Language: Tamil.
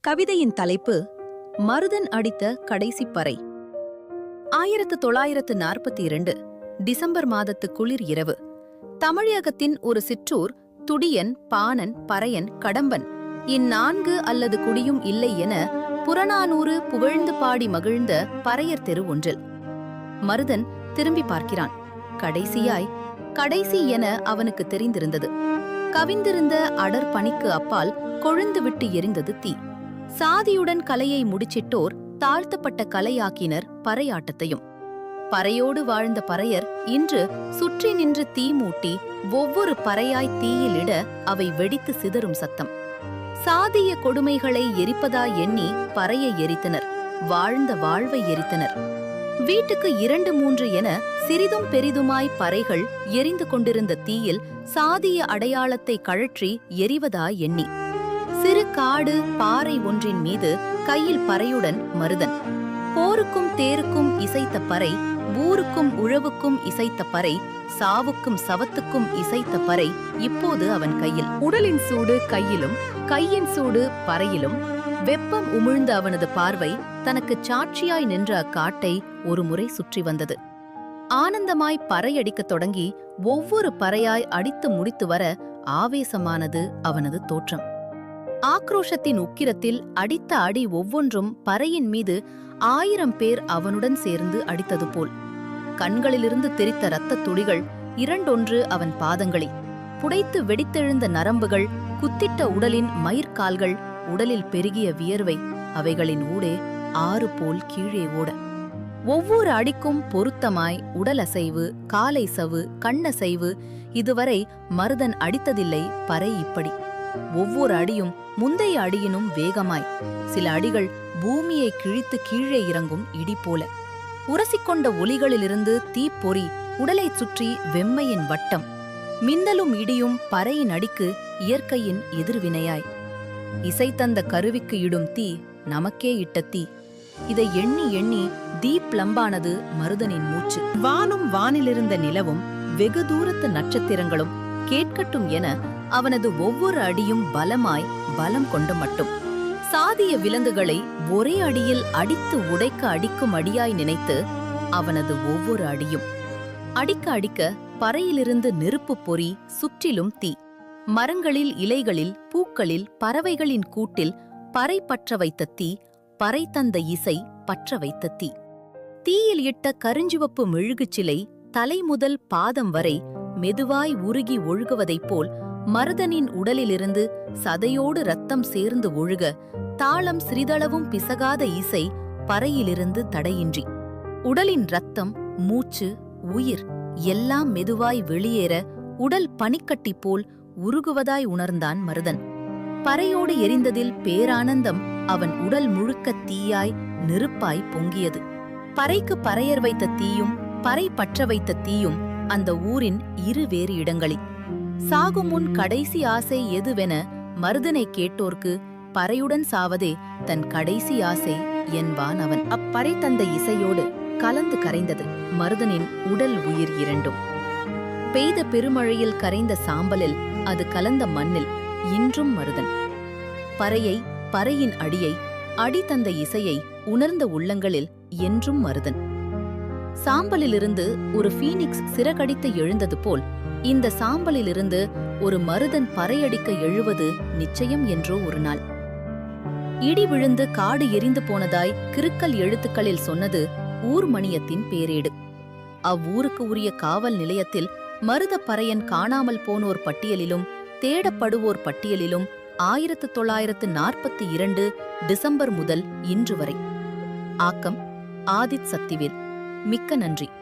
கவிதையின் தலைப்பு மருதன் அடித்த கடைசி பறை. 1942 டிசம்பர் மாதத்து குளிர் இரவு. தமிழகத்தின் ஒரு சிற்றூர். துடியன், பாணன், பறையன், கடம்பன் இந்நான்கு அல்லது குடியும் இல்லை என புறநானூறு புகழ்ந்து பாடி மகிழ்ந்த பறையர் தெரு ஒன்றில். மருதன் திரும்பி பார்க்கிறான். கடைசி என அவனுக்கு தெரிந்திருந்தது. கவிந்திருந்த அடர் பனிக்கு அப்பால் கொழுந்து விட்டு எரிந்தது தீ. சாதியுடன் கலையை முடிச்சிட்டோர் தாழ்த்தப்பட்ட கலையாக்கினர் பறையாட்டத்தையும். பறையோடு வாழ்ந்த பறையர் இன்று சுற்றி நின்று தீ மூட்டி ஒவ்வொரு பறையாய் தீயிலிட அவை வெடித்து சிதறும் சத்தம். சாதிய கொடுமைகளை எரிப்பதா எண்ணி பறையை எரித்தனர், வாழ்ந்த வாழ்வை எரித்தனர். வீட்டுக்கு 2-3 என சிறிதும் பெரிதுமாய் பறைகள் எரிந்து கொண்டிருந்த தீயில் சாதிய அடையாளத்தை கழற்றி எரிவதா எண்ணி சிறு காடு பாறை ஒன்றின் மீது கையில் பறையுடன் மருதன். போருக்கும் தேருக்கும் இசைத்த பறை, ஊருக்கும் உழவுக்கும் இசைத்த பறை, சாவுக்கும் சவத்துக்கும் இசைத்த பறை இப்போது அவன் கையில். உடலின் சூடு கையிலும், கையின் சூடு பறையிலும். வெப்பம் உமிழ்ந்த அவனது பார்வை தனக்கு சாட்சியாய் நின்ற அக்காட்டை ஒரு முறை சுற்றி வந்தது. ஆனந்தமாய் பறையடிக்கத் தொடங்கி ஒவ்வொரு பறையாய் அடித்து முடித்து வர ஆவேசமானது அவனது தோற்றம். ஆக்ரோஷத்தின் உக்கிரத்தில் அடித்த அடி ஒவ்வொன்றும் பறையின் மீது 1000 பேர் அவனுடன் சேர்ந்து அடித்தது போல். கண்களிலிருந்து தெரித்த இரத்தத் துளிகள் இரண்டொன்று அவன் பாதங்களி. புடைத்து வெடித்தெழுந்த நரம்புகள், குத்திட்ட உடலின் மயிர்கால்கள், உடலில் பெருகிய வியர்வை அவைகளின் ஊடே ஆறு போல் கீழே ஓட. ஒவ்வொரு அடிக்கும் பொருத்தமாய் உடல் அசைவு, காலை சவு, கண்ணசைவு. இதுவரை மருதன் அடித்ததில்லை பறை இப்படி. ஒவ்வொரு அடியும் முந்தைய அடியினும் வேகமாய். சில அடிகள் பூமியை கிழித்து கீழே இறங்கும் இடி போல. உரசிக்கொண்ட ஒலிகளிலிருந்து தீப்பொறி, உடலைச் சுற்றி வெம்மையின் வட்டம். மின்னலும் இடியும் பறையின் அடிக்கு இயற்கையின் எதிர்வினையாய். இசைத்தந்த கருவிக்கு இடும் தீ நமக்கே இட்ட தீ. இதை எண்ணி எண்ணி தீப்லம்பானது மருதனின் மூச்சு. வானும் வானிலிருந்த நிலவும் வெகு தூரத்து நட்சத்திரங்களும் கேட்கட்டும் என அவனது ஒவ்வொரு அடியும் பலமாய் பலம் கொண்ட மட்டும். சாதிய விலங்குகளை ஒரே அடியில் அடித்து உடைக்க அடிக்கும் அடியாய் நினைத்து அவனது ஒவ்வொரு அடியும். அடிக்க அடிக்க பறையிலிருந்து நெருப்பு பொறி, சுற்றிலும் தீ. மரங்களில், இலைகளில், பூக்களில், பறவைகளின் கூட்டில் பறை பற்ற வைத்த தீ, பறை தந்த இசை பற்ற வைத்த தீ. தீயில் இட்ட கருஞ்சிவப்பு மெழுகுச்சிலை தலை முதல் பாதம் வரை மெதுவாய் உருகி ஒழுகுவதைப் போல் மருதனின் உடலிலிருந்து சதையோடு இரத்தம் சேர்ந்து ஒழுக, தாளம் சிறிதளவும் பிசகாத இசை பறையிலிருந்து தடையின்றி. உடலின் இரத்தம், மூச்சு, உயிர் எல்லாம் மெதுவாய் வெளியேற உடல் பனிக்கட்டி போல் உருகுவதாய் உணர்ந்தான் மருதன். பறையோடு எரிந்ததில் பேரானந்தம் அவன் உடல் முழுக்க தீயாய் நெருப்பாய் பொங்கியது. பறைக்கு பறையர் வைத்த தீயும் பறை பற்ற வைத்த தீயும் அந்த ஊரின் இரு வேறு இடங்களில். சாகும் முன் கடைசி ஆசை எதுவென மருதனை கேட்டோர்க்கு பறையுடன் சாவதே தன் கடைசி ஆசை என்பான் அவன். அப்பறை தந்த இசையோடு கலந்து கரைந்தது மருதனின் உடல் உயிர் இரண்டும். பெய்த பெருமழையில் கரைந்த சாம்பலில், அது கலந்த மண்ணில் இன்றும் மருதன். பறையை, பறையின் அடியை, அடி தந்த இசையை உணர்ந்த உள்ளங்களில் என்றும் மருதன். சாம்பலிலிருந்து ஒரு ஃபீனிக்ஸ் சிறகடித்து எழுந்தது போல் இந்த சாம்பலிலிருந்து ஒரு மருதன் பறையடிக்க எழுவது நிச்சயம் என்றோ ஒரு நாள். இடி விழுந்து காடு எரிந்து போனதாய் கிறுக்கல் எழுத்துக்களில் சொன்னது ஊர்மணியத்தின் பேரேடு. அவ்வூருக்கு உரிய காவல் நிலையத்தில் மருத பறையன் காணாமல் போனோர் பட்டியலிலும் தேடப்படுவோர் பட்டியலிலும் 1942 டிசம்பர் முதல் இன்று வரை. ஆக்கம் ஆதித் சக்திவேல். மிக்க நன்றி.